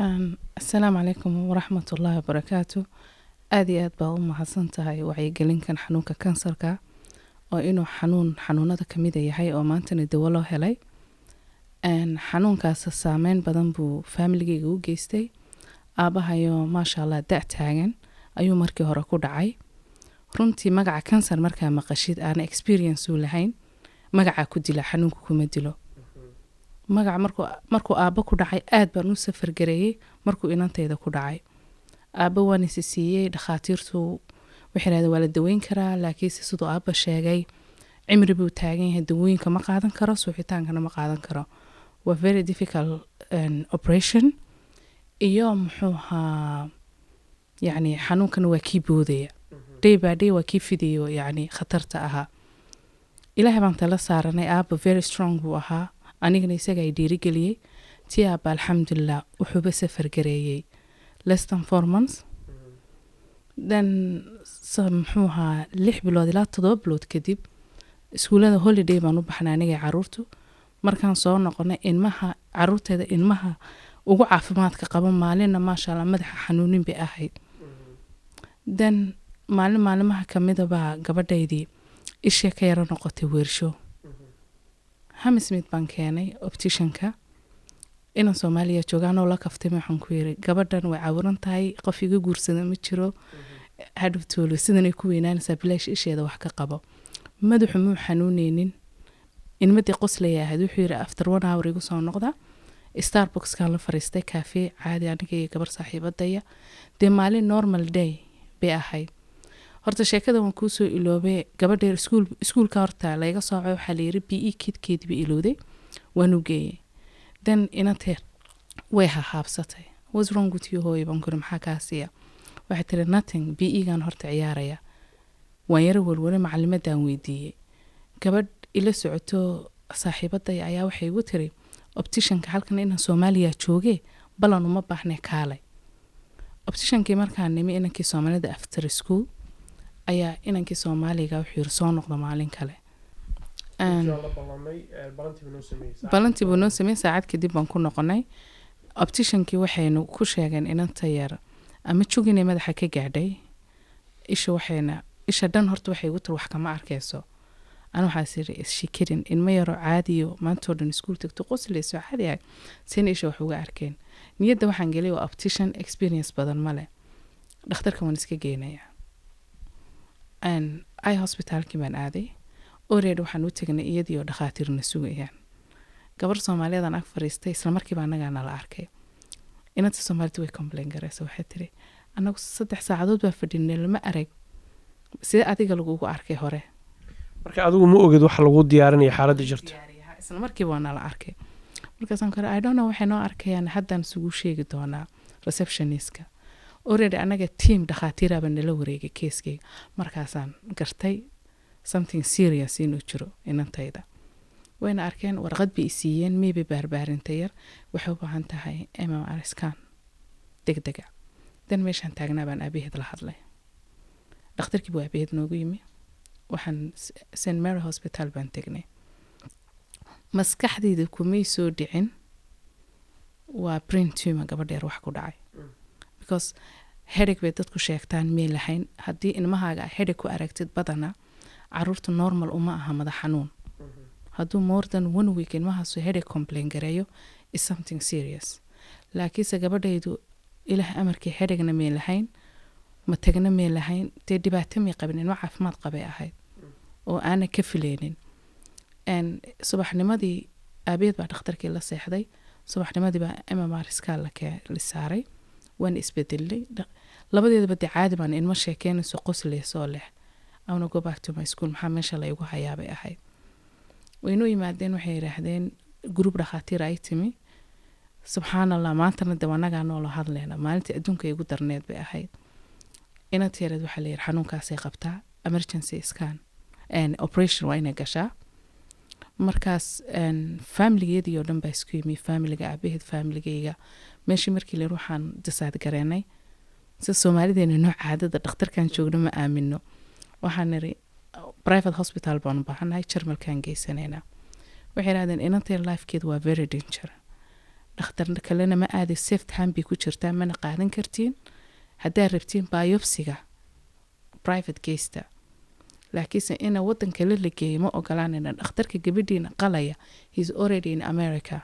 السلام عليكم ورحمة الله وبركاته. aad baa u mahadsan tahay wacyigelinkan xanuunka kansarka oo inuu xanuunada kamida yahay oo maantana dawo loo helay. xanuunkaas saameyn badan buu familigeyga u geystay. aabahayo maasha Allah da' taagan ayuu markii hore ku dhacay. runtii magaca kansar markaa maqashid aan experience u lahayn, magaca ku dila xanuunku kuma dilo. magaca markuu aaba ku dhacay aad baan u safar gareeyay markuu inantayda ku dhacay. aaba waan is siiyey dhakhaatiirtu waxay yiraahdeen waa la daweyn karaa, laakiin sidoo aaba sheegay cimri buu taagan yahay, dawooyinka ma qaadan karo, suuxitaankana ma qaadan karo. waa very difficult operation. iyo muxuu ahaa yani xanuunkana waa kii boodaya day by day, waa kii fidayo yani khatarta ahaa. ilaahay baan tala saaranay. aaba very strong buu ahaa, anigana isaga ay dhiirigeliyey. tii aaba alxamdulilah wuxuuba safar gareeyey less than 4 months. then muxuu ahaa 6 bilood ilaa 7 bilood kadib iskuulada holiday baan u baxnay aniga caruurtu. markaan soo noqonay ilmaha caruurteeda ilmaha ugu caafimaadka qaba maalinna maasha Allah madaxa xanuunin bay ahayd. then maalimaha kamida baa gabadhaydii ishee ka yara noqotay weersho. Hammersmith baan keenay opticianka. inaan Soomaaliya joogaan oo la kaftay waxaan ku yiri gabadhan way caawiran tahay, qof iga guursada ma jiro, hadhowtoolo sidan ay ku weynaanaysaa bilaash isheeda wax ka qabo. madaxu muu xanuuneynin, inmadii qoslaya ahayd. wuxuu yiri after 1 hour igu soo noqda. Starbucks kaan la fariistay cafe caadi aniga iyo gabar saaxiibadaya. dee maalin normal day bay ahayd. horta sheekada waan kuu soo iloobay. gabadheer iskuulka horta layga soocay, waxaa la yiri PE kitkeedii bay ilowday, waan u geeyey. then inateer way haabsatay. what's wrong with you hooyo? baan kuri maxaa kaa siiya? waxay tiri nothing, PE-gan horta ciyaaraya. waan yara walwale macalimadaan weydiiyey. gabadh ila socoto saaxiibadaya ayaa waxay igu tiri opticianka halkan inaan Soomaaliya joogee balan uma baahnay kaalay. opticiankii markaan nimi inankii Soomaalida after school ayaa inankii Soomaaliga wuxuu yiri soo noqdo maalin kale. balantii buu noo sameeyey. saacad kadib baan ku noqonay. opticiankii waxaynu ku sheegeen inanta yar ama jugine madaxa ka gaadhay. isha dhan horta waxay ugu tiri wax kama arkayso. ana waxaa siri ishikirin ilma yaro caadiyo maantoo dhan iskuul tagto qosleyso caadi ah, sina isha wax uga arkeen. niyadda waxaan geliyay waa optician experience badan male, dhakhtarka waan iska geenayaa. eye hospitalkii baan aaday. already waxaan u tagnay iyadii oo dhakhaatiirna sugayaan. gabar Soomaaliyeed ag fariistay, isla markiiba anagaa nala arkay. inanta Soomaalida way complain garaysa, waxay tiri anagu 3 saacadood baa fadhinay lama arag, sida adiga lagugu arkay hore. marka adigu ma ogid waxa lagu diyaarinayo xaaladda jirto. isla markiiba waa nala arkay. markaasaan kare I don't know waxay noo arkayaan, haddaan isugu sheegi doonaa receptionistka. already anaga team dhakhaatiira baa nala wareegay keeskeyga. markaasaan gartay something serious inuu jiro inantayda. wayna arkeen, warqad bay siiyeen, maybe baarbaarinta yar waxay u baahan tahay MRI scan degdega. dan meeshaan taagnaa baan aabaheed la hadlay. dhakhtarkii buu aabaheed noogu yimi. waxaan St Mary Hospital baan tagnay. maskaxdayda kumay soo dhicin waa brain tumor gabadheer wax ku dhacay. because headache bay dadku sheegtaan meel lahayn. haddii ilmahaaga headache ku aragtid badana caruurta normal uma aha madax xanuun. hadduu more than 1 week ilmahaasu headache complain gareeyo is something serious. laakiinse gabadhaydu ilaah amarkii headache-na meel lahayn, ma tagna meel lahayn, dee dhibaato may qabin, ilmo caafimaad qabay ahayd oo aana ka fileynin. subaxnimadii aabaheed baa dhakhtarkii la seexday. subaxnimadii baa MRI scan la saaray. waan isbedelay. labadeedaba dee caadi baan ilmo sheekeynayso qosleyso leh. I want to go back to my school, maxaa meesha la igu hayaabay ahayd. waynoo yimaadeen, waxay yiraahdeen group dhakhaatiir ay timi. subxaanallah, maantana dee wanagaa noola hadleyna. maalintii adduunka igu darneed bay ahayd. inanteereed waxaa la yiri xanuunkaasay qabtaa, emergency scan operation waa inay gashaa. markaas familigeedii oo dhan baa isku yimi, familiga aabaheed, familigayga. meeshii markii la waxaan disaad gareenay sida Soomaalideena nooc caadada dhakhtarkan joogno ma aamino. waxaan niri private hospital baan u baahanahay, Jarmalkaan geysanayna. waxay yiraahdeen inanteer lifekeedu waa very danger. dhakhtar kalena ma aadi safe time bay ku jirtaan mana qaadan kartiin haddaad rabtiin biopsiga private geysta laakiinse ina waddan kale la geeyo ma ogolaanayna dhakhtarka gabadhiina qalaya he's already in America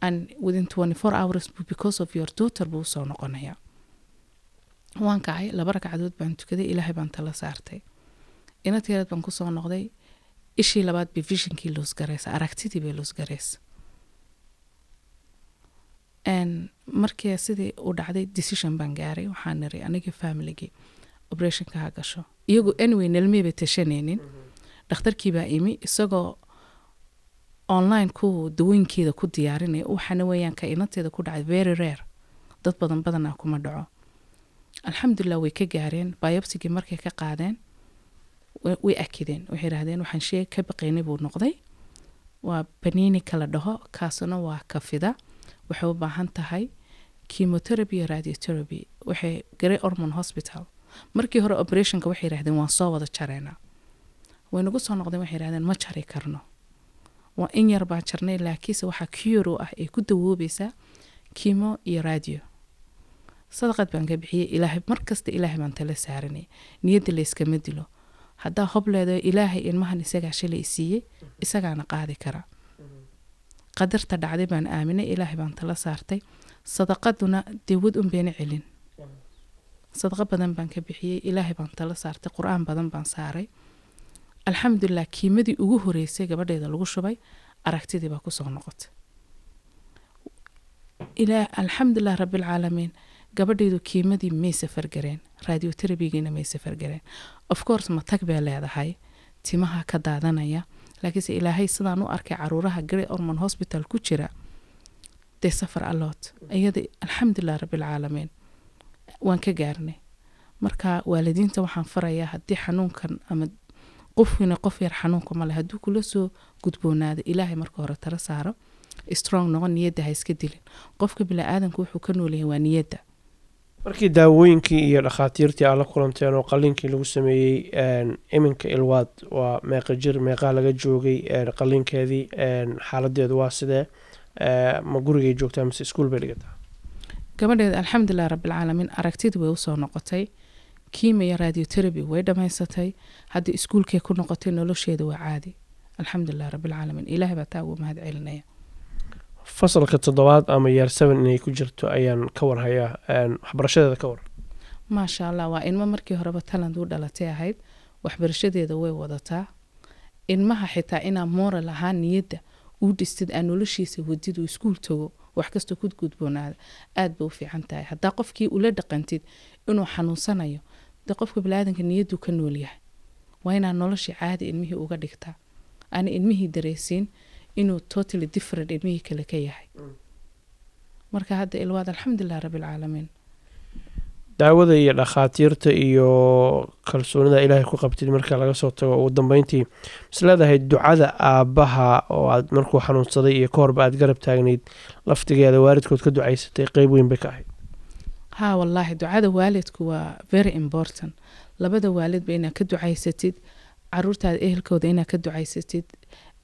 and within 24 hours because of your daughter buu soo noqonaya waan kacay 2 ragcadood baan tukaday ilaahay baan tala saartay inaad baan ku soo noqday ishii labaad bay visionkii loos garaysa aragtidii bay loos garaysa markii sidii u dhacday decision baan gaaray waxaan niri aniga family-gi operationka ha gasho iyagu anyway nalmeeba tashanaynin dhakhtarkii baa imi isagoo online ku dawooyinkeeda ku diyaarinaya waxaana weeyaan ka inateeda ku dhacay very rare dad badan kuma dhaco alxamdulillah way ka gaareen biopsigii markay ka qaadeen way akideen waxay yiraahdeen waxaan shay ka baqaynay buu noqday waa baniini kala dhaho kaasuna waa kafida waxay u baahan tahay chemotherapy iyo radiotherapy waxay garay Ormond Hospital markii hore operationka waxay yiraahdeen waan soo wada jareena way nagu soo noqdeen waxay yiraahdeen ma jari karno waa in yar baa jarnay laakiinse waxa cure ah ay ku dawoobaysaa chemo iyo radio sadaqad baan ka bixiyay ilaahay markasta ilaahay baan tala saaranay niyada la iska madilo haddaa hob leedahay ilaahay ilmahan isaga shalay siiyay isagaana qaadi kara qadarta dhacday baan aaminay ilaahay baan tala saartay sadaqaduna dawad been celin sadaqa badan baan ka bixiyay ilaahay baan tala saartay quraan badan baan saaray alxamdulillah kiimadii ugu horeysay gabadheeda lagu shubay aragtidii baa ku soo noqotay ilaa alxamdulillah rabbil caalamiin gabadheedu kiimadii may safar gareen radiotherapy-giina may safar gareen of course ma tag bay leedahay timaha ka daadanaya laakiinse ilaahay sidaan u arkay caruuraha Great Ormond Hospital ku jira de safar alot ayada alxamdulillah rabbil caalamiin waan ka gaarnay marka waalidiinta waxaan farayaa haddii xanuunkan ama qof yar xanuunka ma leh hadduu kula soo gudboonaado ilaahay marka hore tala saaro strong noqon niyadda ha iska dilin qofka bini'aadanku wuxuu ka nooleeyahay waa niyadda markii daawooyinkii iyo dhakhaatiirtii aad la kulanteen oo qalliinkii lagu sameeyey iminka ilwaad waa meeqa laga joogay qalliinkeedii xaaladeedu waa sidee ma gurigay joogtaa mise iskuul bay dhigataa gabadheeda alxamdulillah rabbil caalamiin aragtidii way u soo noqotay chemo iyo radiotherapy way dhamaysatay hadda iskuulkay ku noqotay nolosheeda waa caadi alxamdulillah rabbil caalamiin ilaahay baa taa ugu mahad celinaya fasalka 7 ama year 7 inay ku jirto ayaan ka warhayaa waxbarashadeeda ka war maasha Allah waa ilmo markii horeba talent u dhalatay ahayd waxbarashadeeda way wadataa ilmaha xitaa ina moral ahaan niyadda u dhistid aan noloshiisa wadid uu iskuul tago wax kasta ku gudboonaada aad buu fiican tahay hadaa qofkii ula dhaqantid inuu xanuunsanayo de qofka bilaadanka niyadu ka nool yahay waa inaan nolosha caadi ilmihii uga dhigtaa aan ilmihii dareysin inuu totally different ilmihii kale ka yahay marka hadda ilwaad alxamdulillah rabbil caalamiin daawada iyo dhakhaatiirta iyo kalsoonida ilaahay ku qabtid marka laga soo tago ugu dambeyntii misladahay ducada aabaha oo aad markuu xanuunsaday iyo koorba aad garab taagnayd laftigeeda waalidkood ka ducaysatay qayb weyn bay ka ahayd ها والله دعاء والدك waa very important labada waalid bayna ka ducaysatid caruurtaada ehelkooda ina ka ducaysatid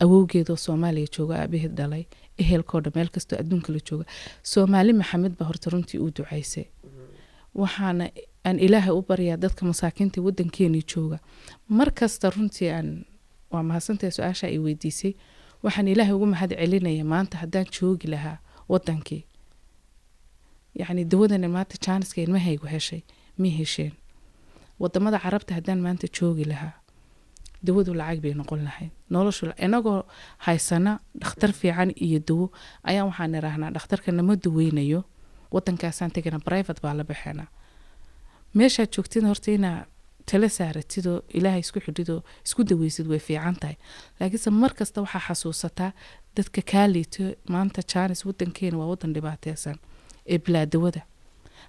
awowgeedo Soomaaliya jooga aabihii dhalay ehelkooda meel kasto adduunka la jooga Soomaali Maxamed ba horta runtii uu ducaysay waxaana aan ilaahay u bariyaa dadka masaakiinta wadankeena jooga markasta runtii aan waa mahadsantahay su'aasha ay weydiisay waxaan ilaahay ugu mahad celinaya maanta hadaan joogi lahaa wadankii يعني دودنا maanta chance ma haygu heshay ma hesheen wadamada carabta hadaan maanta joogi lahaa dawadu lacag bay noqon lahayd noloshu inagoo haysana dhakhtar fiican iyo dawo ayaan waxaan raahnaa dhakhtarka nama daweynayo wadankaasaan tagana private baa la bixina meesha joogtiin horta ina tala saaratido ilaahay isku xidhido isku daweysid way fiican tahay laakiin markasta waxa xasuusataa dadka kaaliito maanta chance wadankeena waa wadan dhibaataysan iblaadawada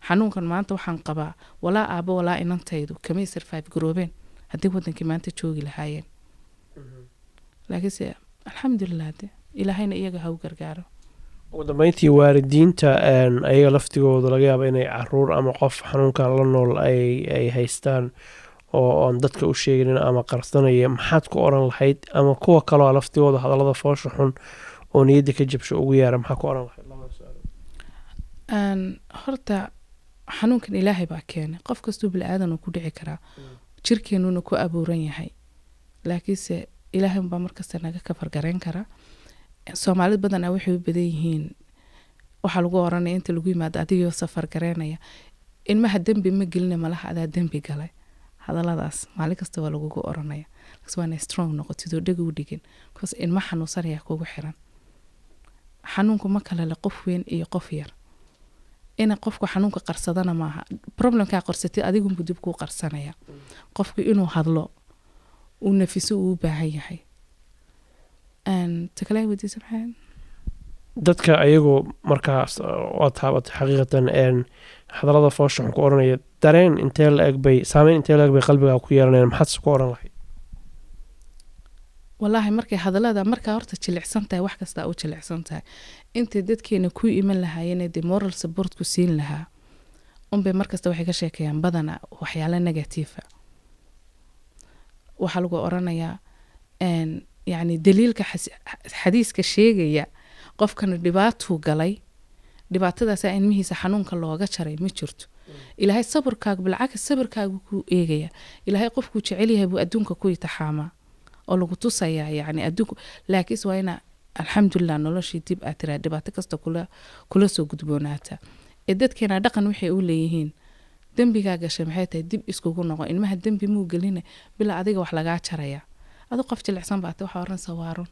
xanuunkan maanta waxaan qabaa walaa aabo walaa inantaydu kama survive garoobeen hadii wadankii maanta joogi lahaayeen laakiin alxamdulillah ilaahayna iyaga ha u gargaaro ugu dambeyntii waalidiinta ayaga laftigooda laga yaabo inay caruur ama qof xanuunkan la nool ay haystaan oo aan dadka u sheegin ama qarsanaya maxaad ku oran lahayd ama kuwa kale oo laftigooda hadallada foosha xun oo niyadda ka jabsho ugu yeera maxaa ku oran lahayd labada su'aal horta xanuunkan ilaahay baa keenay qof kastuu bilaadan uu ku dhici karaa jirkeenuna ku abuuran yahay laakiinse ilaahay baa markasta naga ka fargarayn kara Soomaalid badan waxay u badan yihiin waxa lagu oranay inta lagu yimaado adigoo safar gareynaya ilmaha dambi ma gelina malaha adaa dambi galay hadaladaas maalin kasta waa lagu oranaya waa strong noqotid oo dhagu dhigin because ilma xanuunsanaya kugu xiran xanuunku ma kala la qof weyn iyo qof yar ina qofku xanuunka qarsadana maaha problemka qarsatay adigu dib ku qarsanaya qofku inuu hadlo uu nafiso uu baahan yahay takalay wadi sabxaan dadka ayagoo markaas oo taabata xaqiiqatan hadalada foosha ku oranaya dareen intee la eg bay saameyn intee la eg bay qalbiga ku yeelanayaan maxaad ku oran lahayd wallahi markay hadalada marka horta jilicsan tahay wax kasta oo jilicsan tahay inta dadkeena ku iman lahaayeen ee moral support ku siin lahaa bay markasta waxay ka sheekayaan badana waxyaalo negative waxa lagu oranayaa yani daliilka xadiiska sheegaya qofkan dhibaato galay dhibaatadaas ay ilmihiisa xanuunka looga jaray ma jirto ilaahay sabarkaaga bilcag sabarkaaga ku eegaya ilaahay qofku jecel yahay buu adduunka ku itaxaama oo lagu tusaya yani adduunka laakiin waa ina alxamdulillah noloshii dib aad tira dhibaato kasta kula soo gudboonaata dadkeena dhaqan waxay u leeyihiin dambiga gashay maxay tahay dib iskugu noqo ilmaha dambi muu gelina bila adiga wax laga jaraya adu qof jilicsan baad waxa oran sawaaro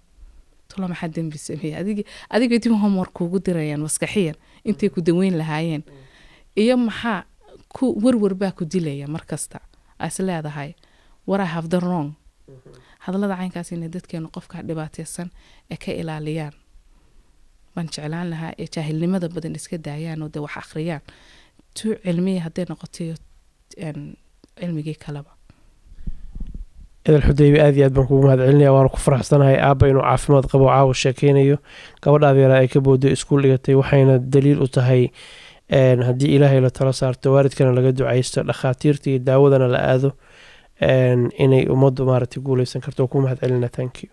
tolo ma xad dambi sameeyay adiga dib homework kugu dirayaan maskaxiyan intay ku daweyn lahaayeen iyo maxaa ku warwar baa ku dilaya markasta as leedahay what I have done wrong hadalada caynkaas in dadkeena qofka dhibaataysan ee ka ilaaliyaan man jeclaan lahaa ee jaahilnimada badan iska daayaan oo wax akhriyaan tu cilmiga haday noqoto cilmigii kalaba idil xudaybi aad iyo aad baan kugu mahadcelinayaa waan ku faraxsanahay aabba inuu caafimaad qabo caawa sheekeynayo gabadhaada yar ay ka booday iskuul dhigatay waxayna daliil u tahay haddii ilaahay la tala saarto waalidkana laga ducaysto dhakhaatiirta iyo daawadana la aado inay ummaddu maaragtay guuleysan karto ku mahadcelinaa thank you